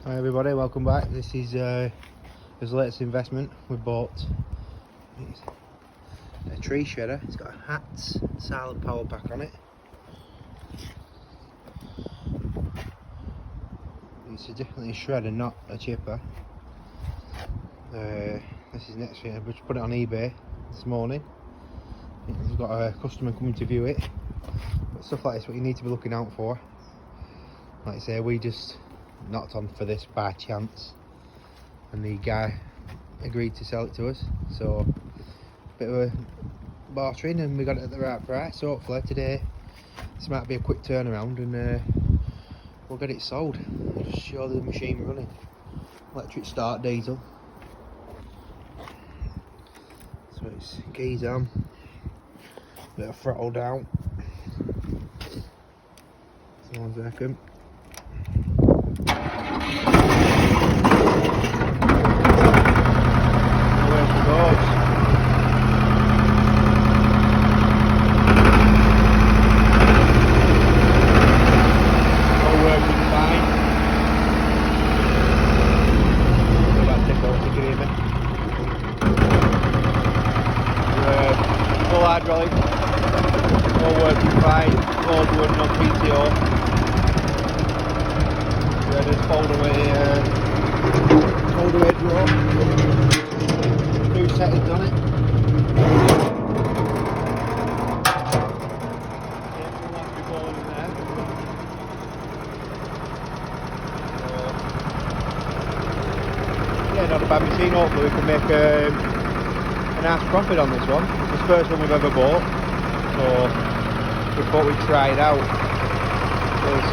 Hi everybody, welcome back. This is his latest investment. We bought a tree shredder. It's got a Hatz silent power pack on it. It's definitely a shredder, not a chipper. This is next year. We just put it on eBay this morning. We've got a customer coming to view it. But stuff like this, what you need to be looking out for. Like I say, we just knocked on for this by chance, and the guy agreed to sell it to us. So a bit of a bartering, and we got it at the right price. So hopefully today this might be a quick turnaround, and we'll get it sold. Just show the machine running. Electric start, diesel. So it's keys on, bit of throttle down. So 1 second. Full hydraulic, all working fine, all good, no PTO. So just fold away drawer. 2 settings on it. Yeah, not a bad machine. Hopefully we can make a nice profit on this one. It's the first one we've ever bought, so we thought we'd try it out. There's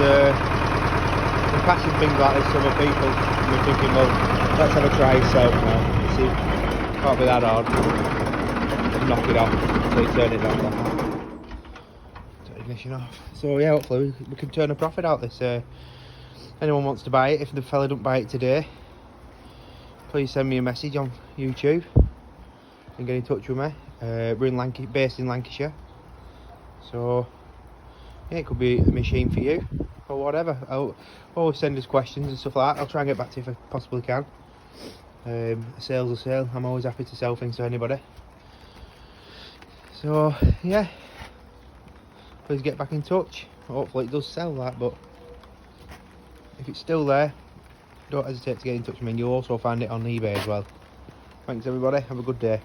we're passing things like this to other people, and we're thinking, well, let's have a try yourself now. See, can't be that hard. Knock it off, so you turn it on. Turn the ignition off. So yeah, hopefully we can turn a profit out this. Anyone wants to buy it, if the fella don't buy it today, please send me a message on YouTube and get in touch with me. We're based in Lancashire, so yeah, it could be a machine for you or whatever. I'll always send us questions and stuff like that. I'll try and get back to you if I possibly can. A sale's a sale. I'm always happy to sell things to anybody. So yeah, please get back in touch. Hopefully it does sell that, but if it's still there, don't hesitate to get in touch with me, and you'll also find it on eBay as well. Thanks everybody, have a good day.